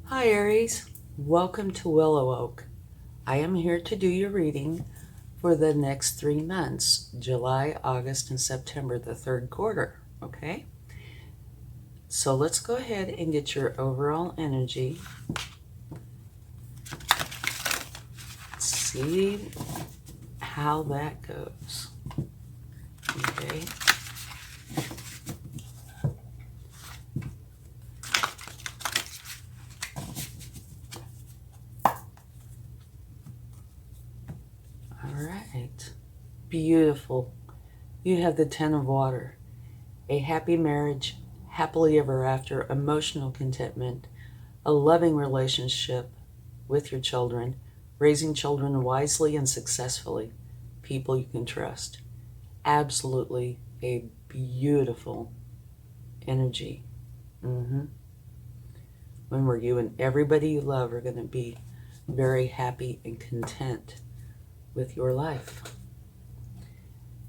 Hi Aries, welcome to WillowOAK. I am here to do your reading for the next 3 months, July, August, and September, the third quarter, okay? So let's go ahead and get your overall energy. See how that goes, okay? All right, beautiful. You have the Ten of Water, a happy marriage, happily ever after, emotional contentment, a loving relationship with your children, raising children wisely and successfully, people you can trust. Absolutely a beautiful energy. Where you and everybody you love are going to be very happy and content with your life.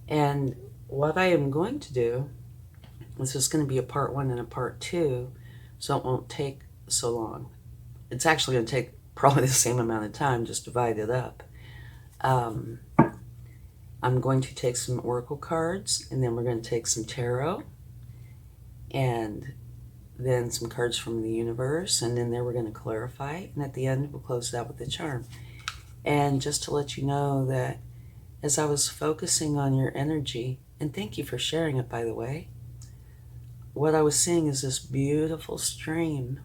And what I am going to do, this is going to be a part 1 and a part 2, so it won't take so long. It's actually going to take probably the same amount of time, just divide it up. I'm going to take some oracle cards, and then we're going to take some tarot, and then some cards from the universe, and then there we're going to clarify, and at the end we'll close it out with the charm. And just to let you know that as I was focusing on your energy, and thank you for sharing it, by the way, what I was seeing is this beautiful stream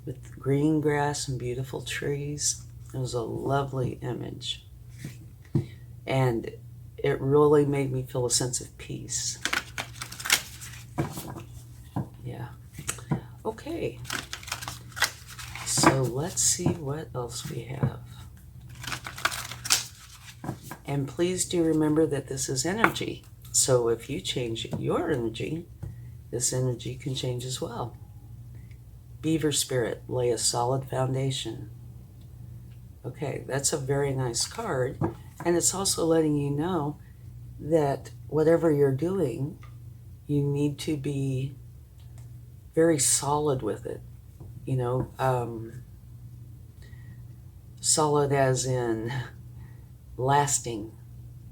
with green grass and beautiful trees. It was a lovely image, and it really made me feel a sense of peace. Yeah. Okay. So let's see what else we have. And please do remember that this is energy. So if you change your energy, this energy can change as well. Beaver spirit, lay a solid foundation. Okay, that's a very nice card. And it's also letting you know that whatever you're doing, you need to be very solid with it. You know, solid as in lasting,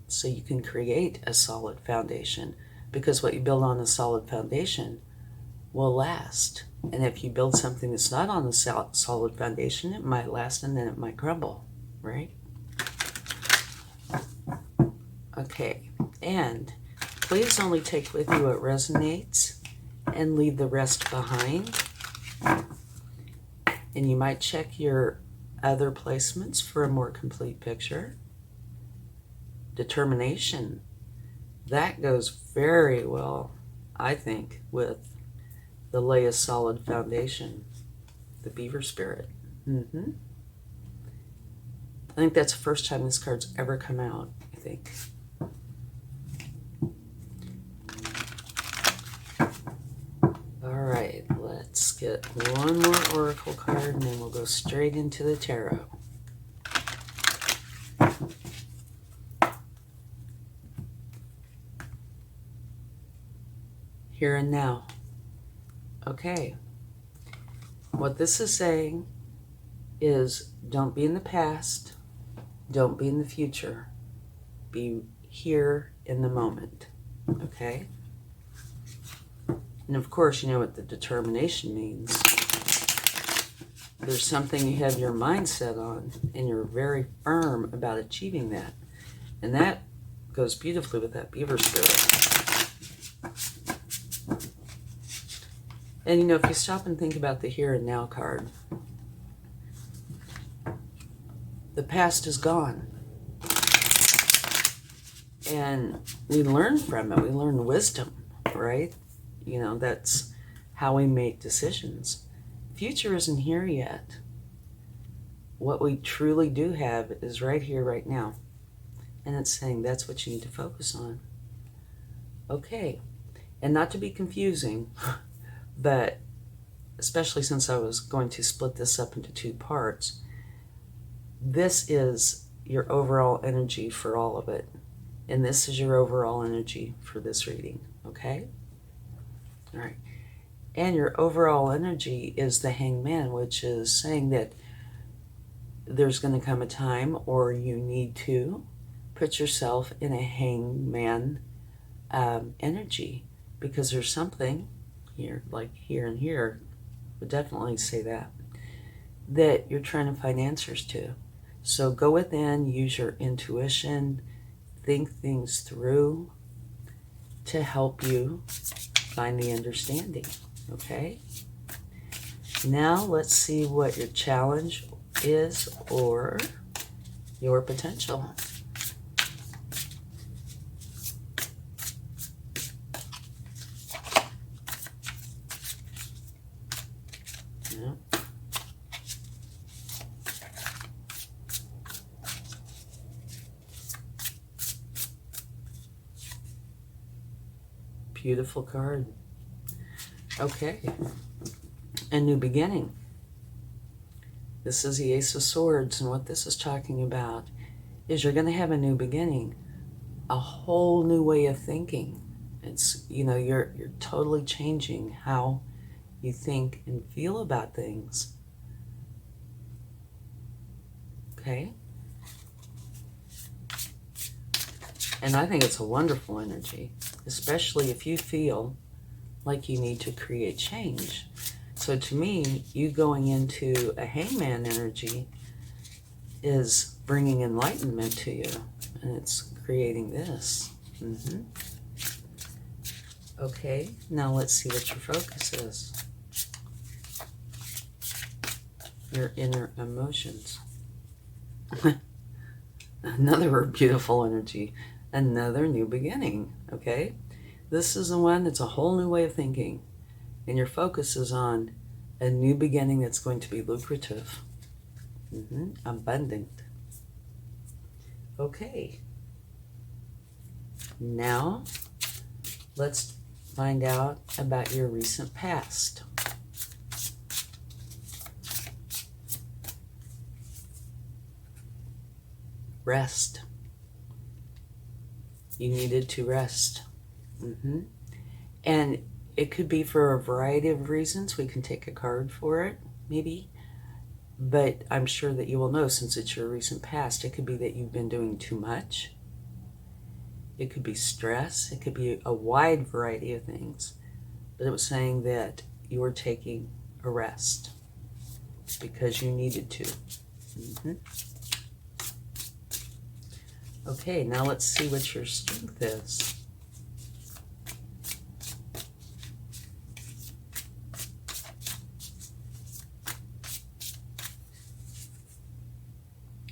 so you can create a solid foundation, because what you build on a solid foundation will last. And if you build something that's not on a solid foundation, it might last and then it might crumble, right? Okay, and please only take with you what resonates and leave the rest behind. And you might check your other placements for a more complete picture. Determination, that goes very well, I think, with the lay a solid foundation, the beaver spirit. I think that's the first time this card's ever come out, I think. All right, let's get one more oracle card, and then we'll go straight into the tarot. Here and now. Okay. What this is saying is, don't be in the past, don't be in the future. Be here in the moment. Okay? And of course, you know what the determination means. There's something you have your mind set on, and you're very firm about achieving that. And that goes beautifully with that beaver spirit. And you know, if you stop and think about the here and now card, the past is gone. And we learn from it. We learn wisdom, right? You know, that's how we make decisions. Future isn't here yet. What we truly do have is right here, right now. And it's saying that's what you need to focus on. Okay. And not to be confusing, but especially since I was going to split this up into 2 parts, this is your overall energy for all of it. And this is your overall energy for this reading, okay? All right. And your overall energy is the Hangman, which is saying that there's going to come a time, or you need to put yourself in a hangman energy, because there's something here, like here and here, would definitely say that you're trying to find answers to. So go within, use your intuition, think things through to help you find the understanding, okay? Now let's see what your challenge is, or your potential. Yeah. Beautiful card. Okay. A new beginning. This is the Ace of Swords, and what this is talking about is you're going to have a new beginning, a whole new way of thinking. It's, you're totally changing how you think and feel about things. Okay? And I think it's a wonderful energy, especially if you feel like you need to create change. So to me, you going into a hangman energy is bringing enlightenment to you, and it's creating this. Okay, now let's see what your focus is. Your inner emotions. Another beautiful energy, another new beginning, okay? This is the one that's a whole new way of thinking, and your focus is on a new beginning that's going to be lucrative, abundant. Okay, now let's find out about your recent past. Rest. You needed to rest. And it could be for a variety of reasons. We can take a card for it, maybe. But I'm sure that you will know, since it's your recent past, it could be that you've been doing too much. It could be stress. It could be a wide variety of things. But it was saying that you were taking a rest because you needed to. Okay, now let's see what your strength is.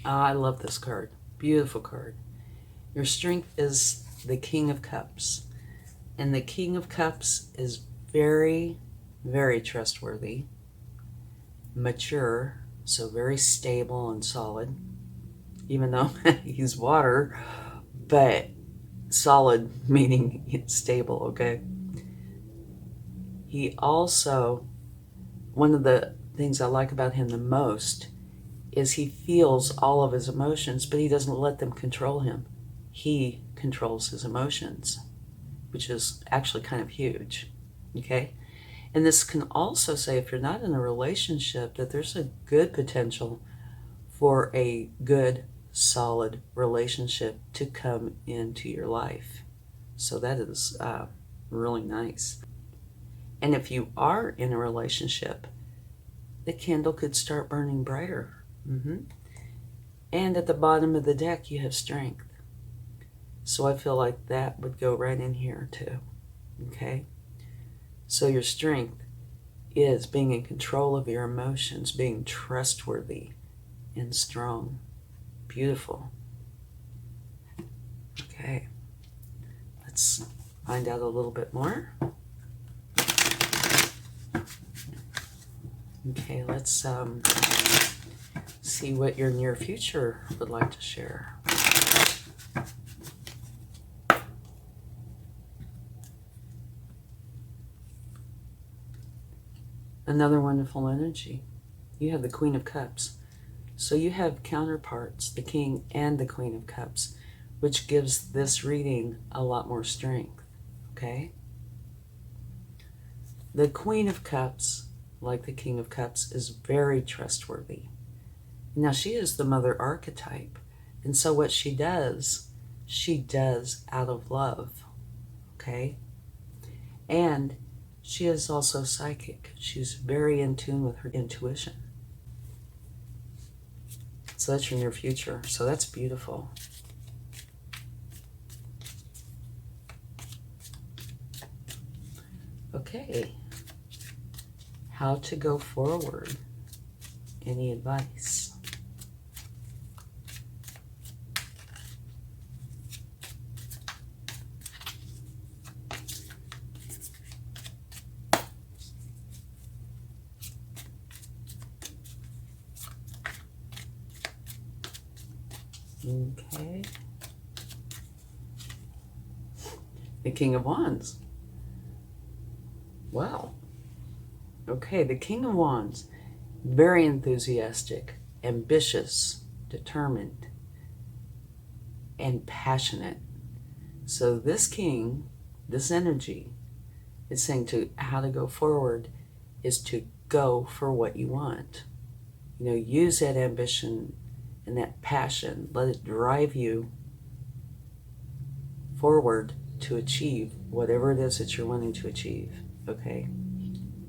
I love this card. Beautiful card. Your strength is the King of Cups. And the King of Cups is very, very trustworthy, mature, so very stable and solid, even though he's water, but solid meaning it's stable, okay? He also, one of the things I like about him the most is he feels all of his emotions, but he doesn't let them control him. He controls his emotions, which is actually kind of huge, okay? And this can also say, if you're not in a relationship, that there's a good potential for a good, solid relationship to come into your life. So that is really nice. And if you are in a relationship, the candle could start burning brighter. And at the bottom of the deck, you have strength. So I feel like that would go right in here too, okay? So your strength is being in control of your emotions, being trustworthy and strong. Beautiful. Okay, let's find out a little bit more. Okay, let's see what your near future would like to share. Another wonderful energy. You have the Queen of Cups. So you have counterparts, the King and the Queen of Cups, which gives this reading a lot more strength, okay? The Queen of Cups, like the King of Cups, is very trustworthy. Now, she is the mother archetype. And so what she does out of love, okay? And she is also psychic. She's very in tune with her intuition. So that's your near future. So that's beautiful. Okay. How to go forward. Any advice? Okay. The King of Wands. Wow. Okay, the King of Wands. Very enthusiastic, ambitious, determined, and passionate. So this king, this energy, is saying to how to go forward is to go for what you want. You know, use that ambition and that passion. Let it drive you forward to achieve whatever it is that you're wanting to achieve. Okay?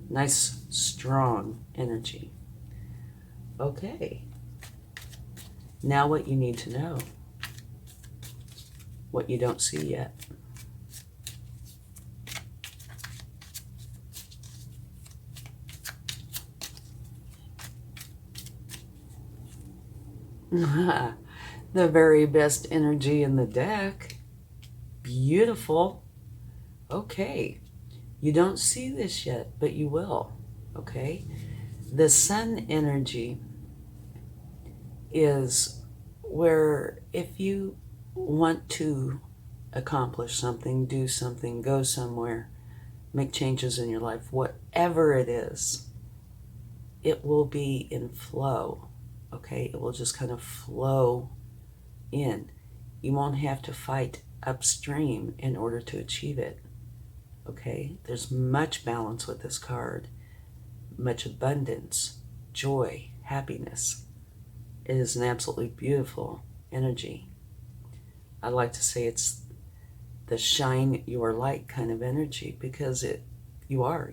Nice, strong energy. Okay. Now what you need to know. What you don't see yet. The very best energy in the deck. Beautiful. Okay. You don't see this yet, but you will. Okay? The sun energy is where if you want to accomplish something, do something, go somewhere, make changes in your life, whatever it is, it will be in flow. Okay? It will just kind of flow in. You won't have to fight upstream in order to achieve it. Okay? There's much balance with this card, much abundance, joy, happiness. It is an absolutely beautiful energy. I like to say it's the shine your light kind of energy because you are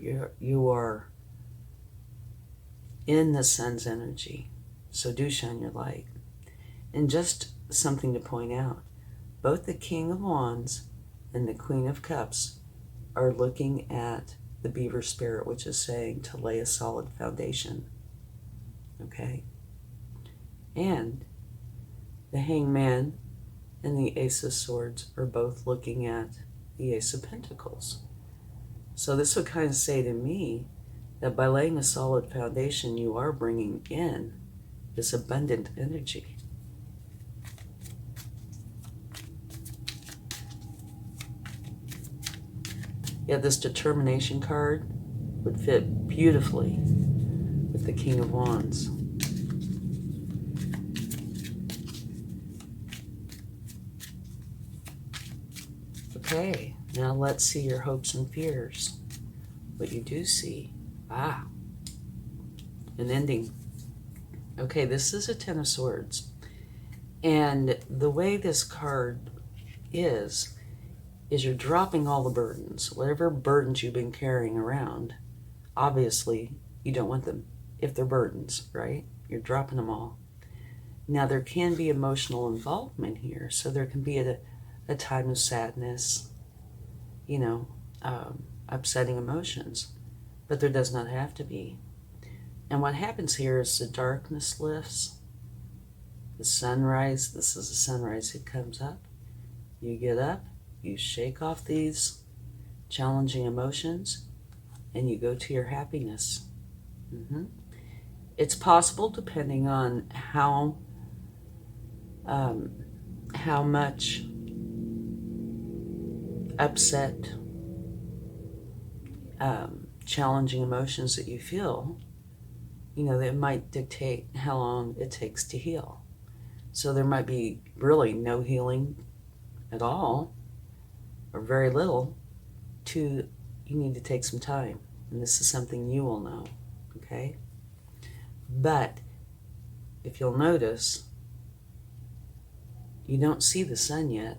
in the sun's energy. So do shine your light. And just something to point out, both the King of Wands and the Queen of Cups are looking at the beaver spirit, which is saying to lay a solid foundation. Okay? And the Hangman and the Ace of Swords are both looking at the Ace of Pentacles. So this would kind of say to me that by laying a solid foundation, you are bringing in this abundant energy. Yeah, this determination card would fit beautifully with the King of Wands. Okay, now let's see your hopes and fears. What you do see. An ending. Okay, this is a Ten of Swords. And the way this card is you're dropping all the burdens. Whatever burdens you've been carrying around, obviously you don't want them if they're burdens, right? You're dropping them all. Now there can be emotional involvement here, so there can be a time of sadness, upsetting emotions, but there does not have to be. And what happens here is the darkness lifts, the sunrise, this is the sunrise, it comes up, you get up, you shake off these challenging emotions, and you go to your happiness. It's possible, depending on how much upset, challenging emotions that you feel, that might dictate how long it takes to heal. So there might be really no healing at all, or very little, you need to take some time. And this is something you will know, okay? But if you'll notice, you don't see the sun yet,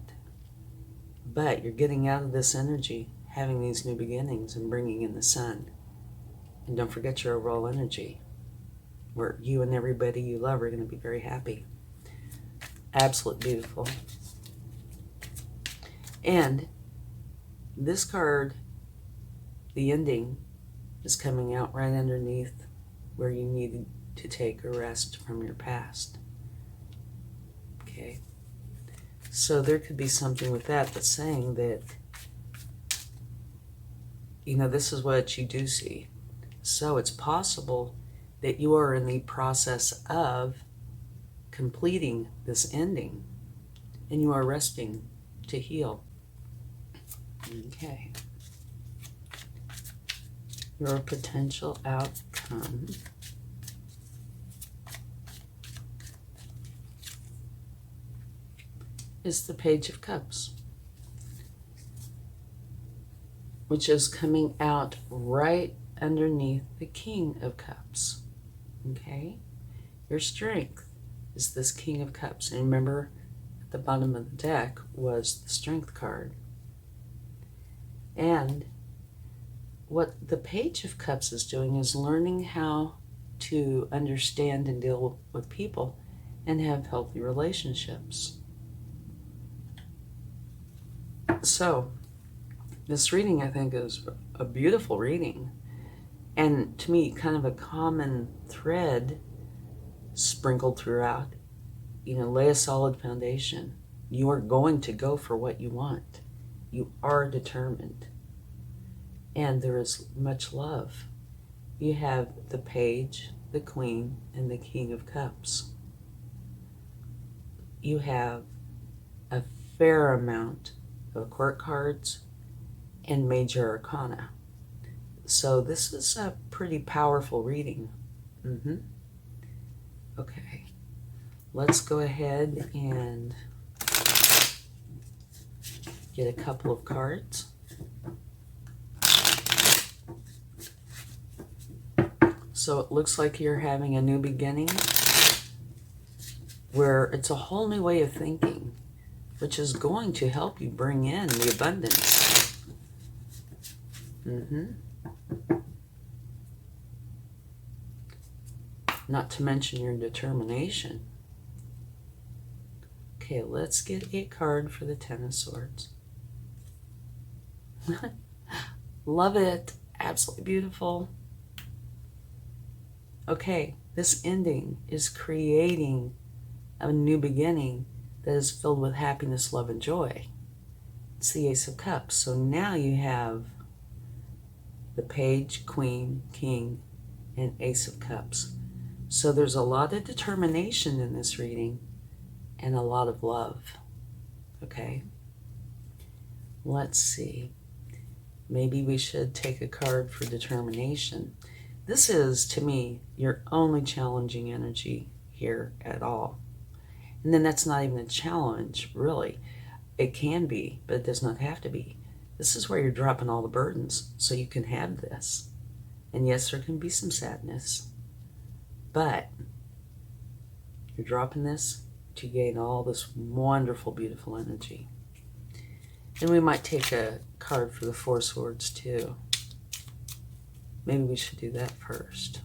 but you're getting out of this energy, having these new beginnings and bringing in the sun. And don't forget your overall energy, where you and everybody you love are going to be very happy. Absolutely beautiful. And this card, the ending, is coming out right underneath where you needed to take a rest from your past. Okay. So there could be something with that that's saying that, you know, this is what you do see. So it's possible that you are in the process of completing this ending and you are resting to heal. Okay. Your potential outcome is the Page of Cups, which is coming out right underneath the King of Cups. Okay? Your strength is this King of Cups. And remember, at the bottom of the deck was the Strength card. And what the Page of Cups is doing is learning how to understand and deal with people and have healthy relationships. So, this reading, I think, is a beautiful reading. And to me, kind of a common thread sprinkled throughout. You know, lay a solid foundation. You are going to go for what you want. You are determined. And there is much love. You have the Page, the Queen, and the King of Cups. You have a fair amount of court cards and major arcana. So this is a pretty powerful reading. Okay, let's go ahead and get a couple of cards. So it looks like you're having a new beginning where it's a whole new way of thinking, which is going to help you bring in the abundance. Not to mention your determination. Okay, let's get a card for the Ten of Swords. Love it. Absolutely beautiful. Okay, this ending is creating a new beginning that is filled with happiness, love, and joy. It's the Ace of Cups. So now you have the Page, Queen, King, and Ace of Cups. So there's a lot of determination in this reading and a lot of love. Okay? Let's see. Maybe we should take a card for determination. This is, to me, your only challenging energy here at all. And then that's not even a challenge, really. It can be, but it does not have to be. This is where you're dropping all the burdens so you can have this. And yes, there can be some sadness, but you're dropping this to gain all this wonderful, beautiful energy. And we might take a card for the Four Swords too. Maybe we should do that first.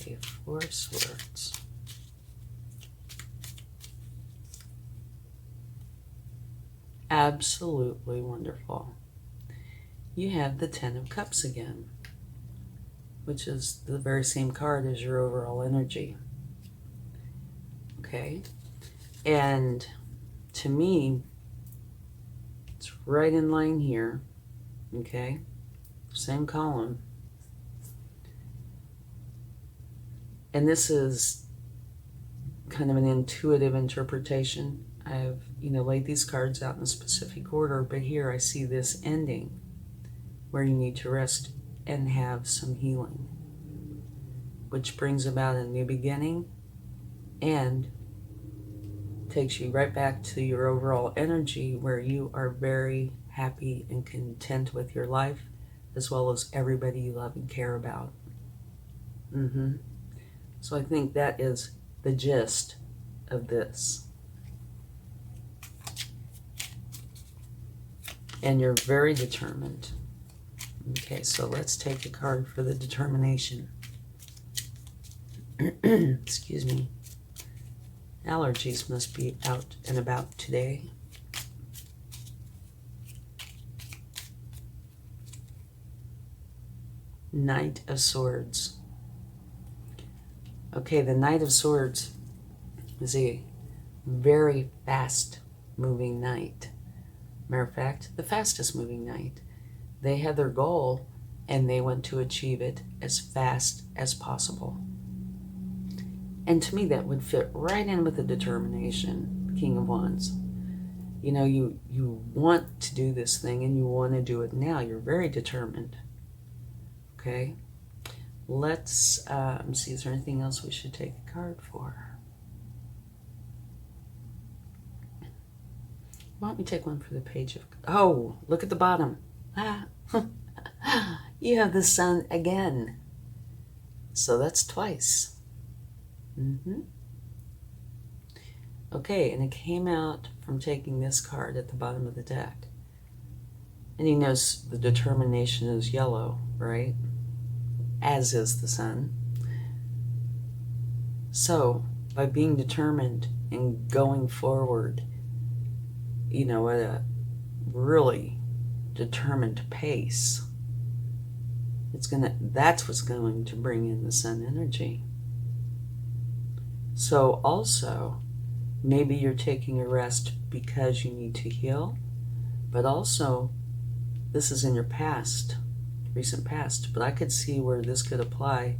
Okay, Four Swords. Absolutely wonderful. You have the Ten of Cups again, which is the very same card as your overall energy. Okay, and to me, it's right in line here. Okay, same column. And this is kind of an intuitive interpretation. I've, laid these cards out in a specific order, but here I see this ending where you need to rest and have some healing, which brings about a new beginning and takes you right back to your overall energy where you are very happy and content with your life, as well as everybody you love and care about. So I think that is the gist of this. And you're very determined. Okay, so let's take a card for the determination. Excuse me. Allergies must be out and about today. Knight of Swords. Okay, the Knight of Swords is a very fast moving knight. Matter of fact, the fastest moving knight. They had their goal and they want to achieve it as fast as possible. And to me, that would fit right in with the determination, King of Wands. You know, you want to do this thing and you want to do it now. You're very determined. Okay? Let's see, is there anything else we should take a card for? Why don't we take one for the Page of... Oh, look at the bottom. You have the Sun again. So that's twice. Okay, and it came out from taking this card at the bottom of the deck. And he knows the determination is yellow, right? As is the Sun. So, by being determined and going forward, you know, at a really determined pace, that's what's going to bring in the Sun energy. So also, maybe you're taking a rest because you need to heal, but also this is in your past, recent past, but I could see where this could apply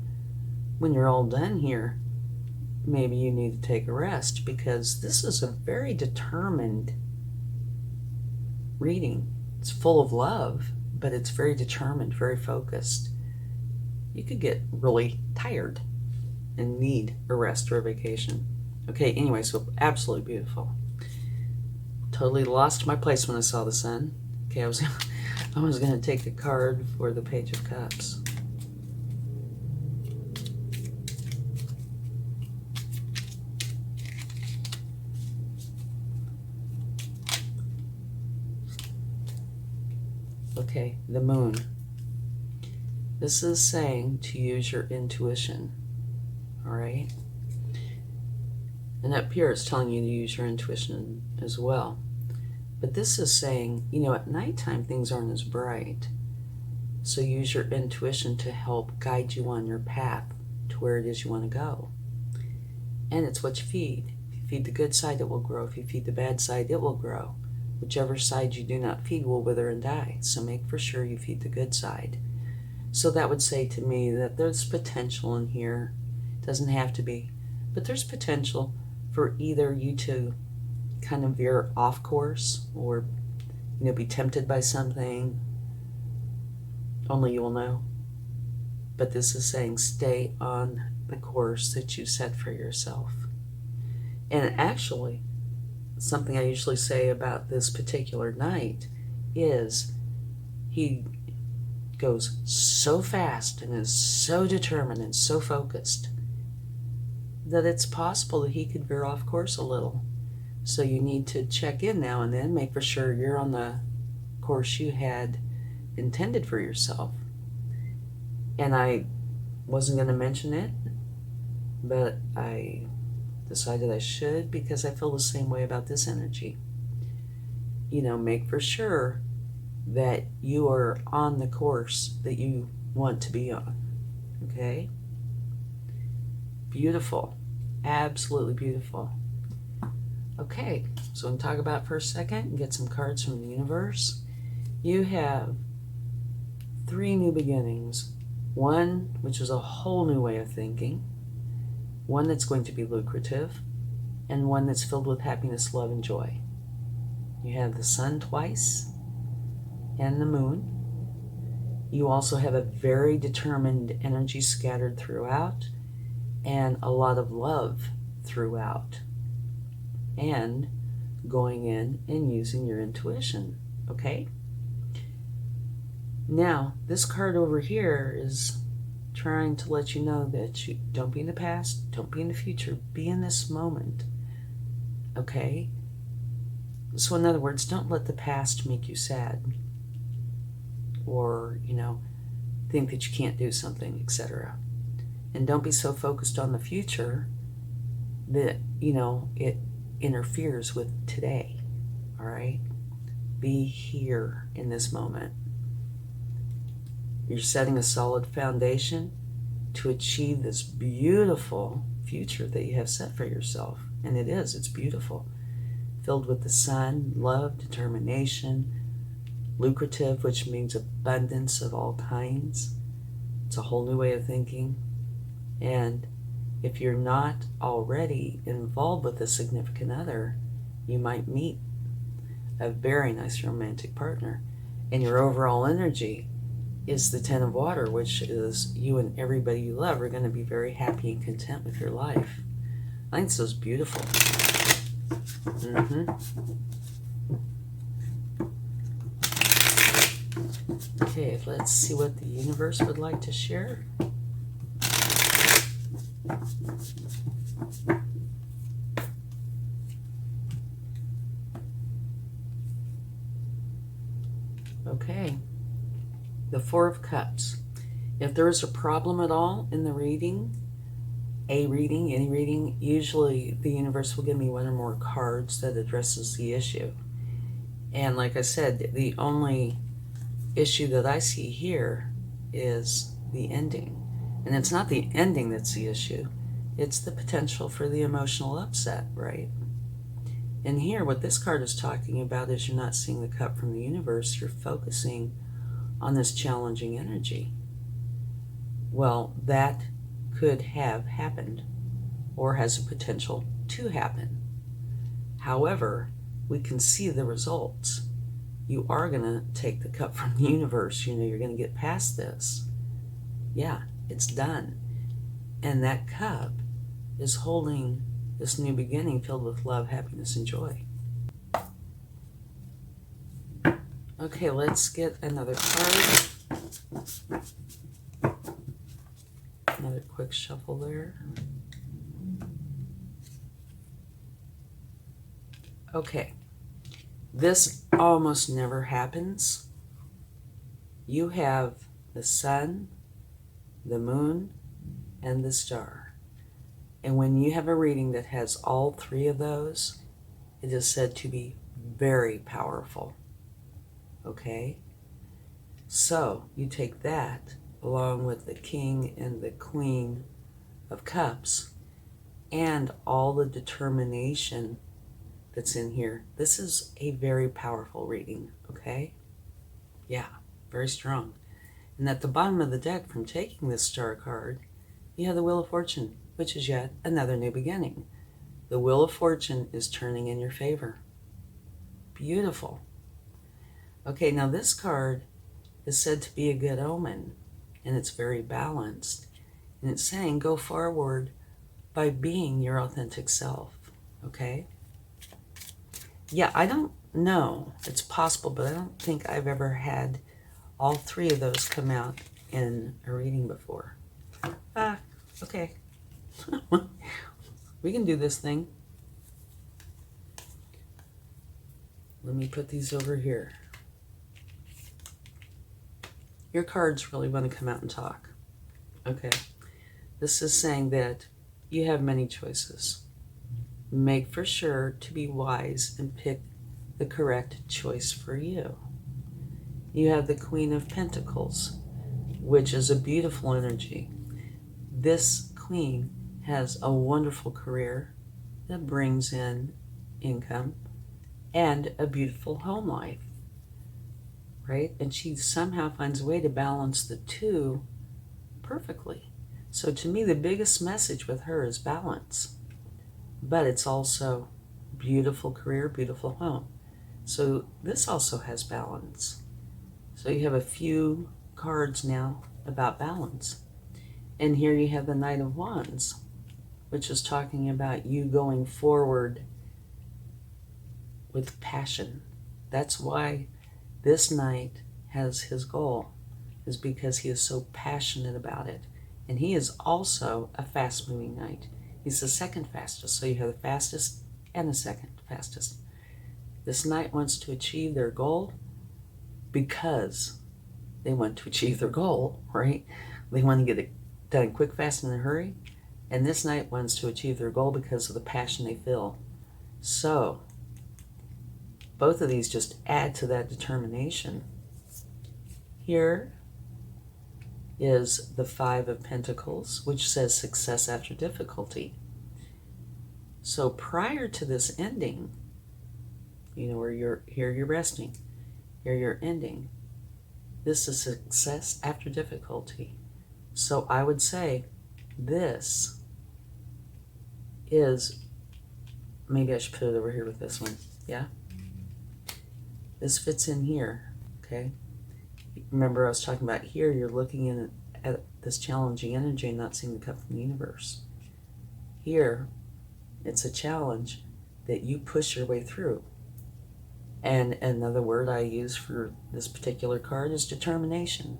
when you're all done here. Maybe you need to take a rest because this is a very determined reading. It's full of love, but it's very determined, very focused. You could get really tired and need a rest or a vacation. Okay, anyway, so absolutely beautiful. Totally lost my place when I saw the Sun. Okay, I was going to take a card for the Page of Cups. Okay, the Moon. This is saying to use your intuition. All right? And up here it's telling you to use your intuition as well. But this is saying, you know, at nighttime things aren't as bright. So use your intuition to help guide you on your path to where it is you want to go. And it's what you feed. If you feed the good side, it will grow. If you feed the bad side, it will grow. Whichever side you do not feed will wither and die. So make for sure you feed the good side. So that would say to me that there's potential in here. It doesn't have to be. But there's potential for either you to kind of veer off course or, you know, be tempted by something. Only you will know. But this is saying stay on the course that you set for yourself. And actually, something I usually say about this particular night is he goes so fast and is so determined and so focused that it's possible that he could veer off course a little. So you need to check in now and then, make for sure you're on the course you had intended for yourself. And I wasn't going to mention it, but I decided I should because I feel the same way about this energy. You know, make for sure that you are on the course that you want to be on. Okay? Beautiful. Absolutely beautiful. Okay, so I'm going to talk about it for a second and get some cards from the universe. You have 3 new beginnings. One, which is a whole new way of thinking. One that's going to be lucrative. And one that's filled with happiness, love, and joy. You have the Sun twice and the Moon. You also have a very determined energy scattered throughout and a lot of love throughout, and going in and using your intuition, okay? Now, this card over here is trying to let you know that you don't be in the past, don't be in the future, be in this moment, okay? So in other words, don't let the past make you sad or, think that you can't do something, etc. And don't be so focused on the future that, it interferes with today, all right? Be here in this moment. You're setting a solid foundation to achieve this beautiful future that you have set for yourself. And it's beautiful. Filled with the sun, love, determination, lucrative, which means abundance of all kinds. It's a whole new way of thinking. And if you're not already involved with a significant other, you might meet a very nice romantic partner. And your overall energy is the Ten of Water, which is you and everybody you love are going to be very happy and content with your life. I think this is beautiful. Okay, let's see what the universe would like to share. Okay, the Four of Cups. If there is a problem at all in the reading, any reading, usually the universe will give me one or more cards that addresses the issue. And like I said, the only issue that I see here is the ending. And it's not the ending that's the issue. It's the potential for the emotional upset, right? And here, what this card is talking about is you're not seeing the cup from the universe. You're focusing on this challenging energy. Well, that could have happened or has a potential to happen. However, we can see the results. You are going to take the cup from the universe. You're going to get past this. Yeah, it's done. And that cup is holding this new beginning filled with love, happiness, and joy. Okay, let's get another card. Another quick shuffle there. Okay, this almost never happens. You have the sun, the moon, and the star. And when you have a reading that has all three of those, it is said to be very powerful. Okay? So you take that along with the King and the Queen of Cups and all the determination that's in here. This is a very powerful reading, okay? Yeah, very strong. And at the bottom of the deck, from taking this star card, you have the Wheel of Fortune, which is yet another new beginning. The Wheel of Fortune is turning in your favor. Beautiful. Okay, now this card is said to be a good omen, and it's very balanced. And it's saying go forward by being your authentic self, okay? Yeah, I don't know. It's possible, but I don't think I've ever had all three of those come out in a reading before. Okay. We can do this thing. Let me put these over here. Your cards really want to come out and talk. Okay. This is saying that you have many choices. Make for sure to be wise and pick the correct choice for you. You have the Queen of Pentacles, which is a beautiful energy. This queen has a wonderful career that brings in income and a beautiful home life, right? And she somehow finds a way to balance the two perfectly. So to me, the biggest message with her is balance. But it's also beautiful career, beautiful home. So this also has balance. So you have a few cards now about balance. And here you have the Knight of Wands. which is talking about you going forward with passion. That's why this knight has his goal, is because he is so passionate about it. And he is also a fast-moving knight. He's the second fastest, so you have the fastest and the second fastest. This knight wants to achieve their goal because they want to achieve their goal, right? They want to get it done quick, fast, and in a hurry. And this knight wants to achieve their goal because of the passion they feel. So both of these just add to that determination. Here is the Five of Pentacles, which says success after difficulty. So prior to this ending, where you're resting, here you're ending. This is success after difficulty. So I would say this is, maybe I should put it over here with this one, yeah? This fits in here, okay? Remember I was talking about here, you're looking in at this challenging energy and not seeing the cup from the universe. Here, it's a challenge that you push your way through. And another word I use for this particular card is determination.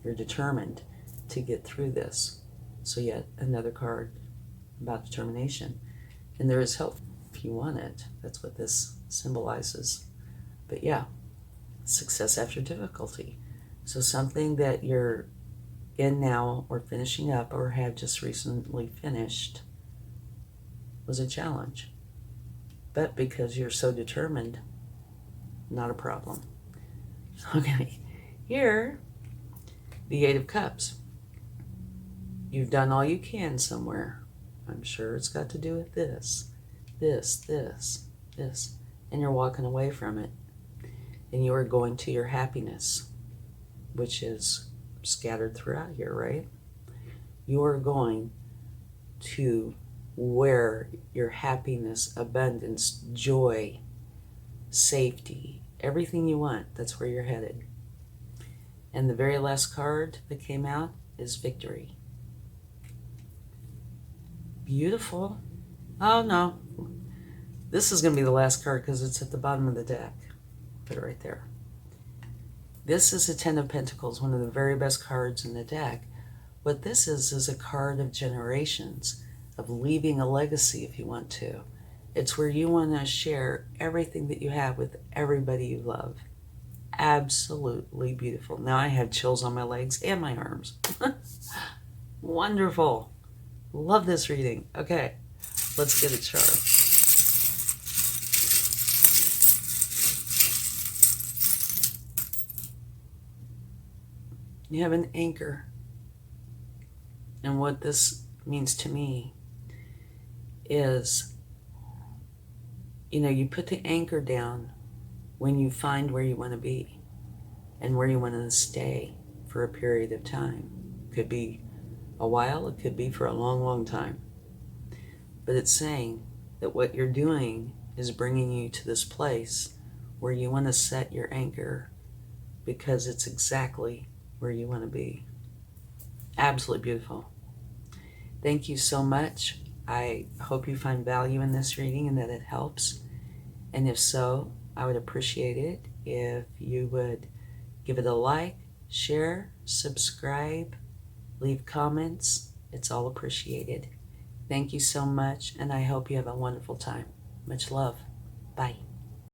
You're determined to get through this. So yet another card about determination. And there is help if you want it. That's what this symbolizes. But yeah, success after difficulty. So something that you're in now or finishing up or have just recently finished was a challenge. But because you're so determined, not a problem. Okay, here, the Eight of Cups. You've done all you can somewhere. I'm sure it's got to do with this, and you're walking away from it. And you are going to your happiness, which is scattered throughout here, right? You are going to where your happiness, abundance, joy, safety, everything you want, that's where you're headed. And the very last card that came out is victory. Beautiful. Oh no, this is going to be the last card because it's at the bottom of the deck. Put it right there. This is a Ten of Pentacles, one of the very best cards in the deck. What this is a card of generations, of leaving a legacy if you want to. It's where you want to share everything that you have with everybody you love. Absolutely beautiful. Now I have chills on my legs and my arms. Wonderful. Love this reading. Okay, let's get a chart. You have an anchor. And what this means to me is, you put the anchor down when you find where you want to be and where you want to stay for a period of time. Could be a while, it could be for a long, long time. But it's saying that what you're doing is bringing you to this place where you want to set your anchor because it's exactly where you want to be. Absolutely beautiful. Thank you so much. I hope you find value in this reading and that it helps. And if so, I would appreciate it if you would give it a like, share, subscribe, leave comments. It's all appreciated. Thank you so much, and I hope you have a wonderful time. Much love. Bye.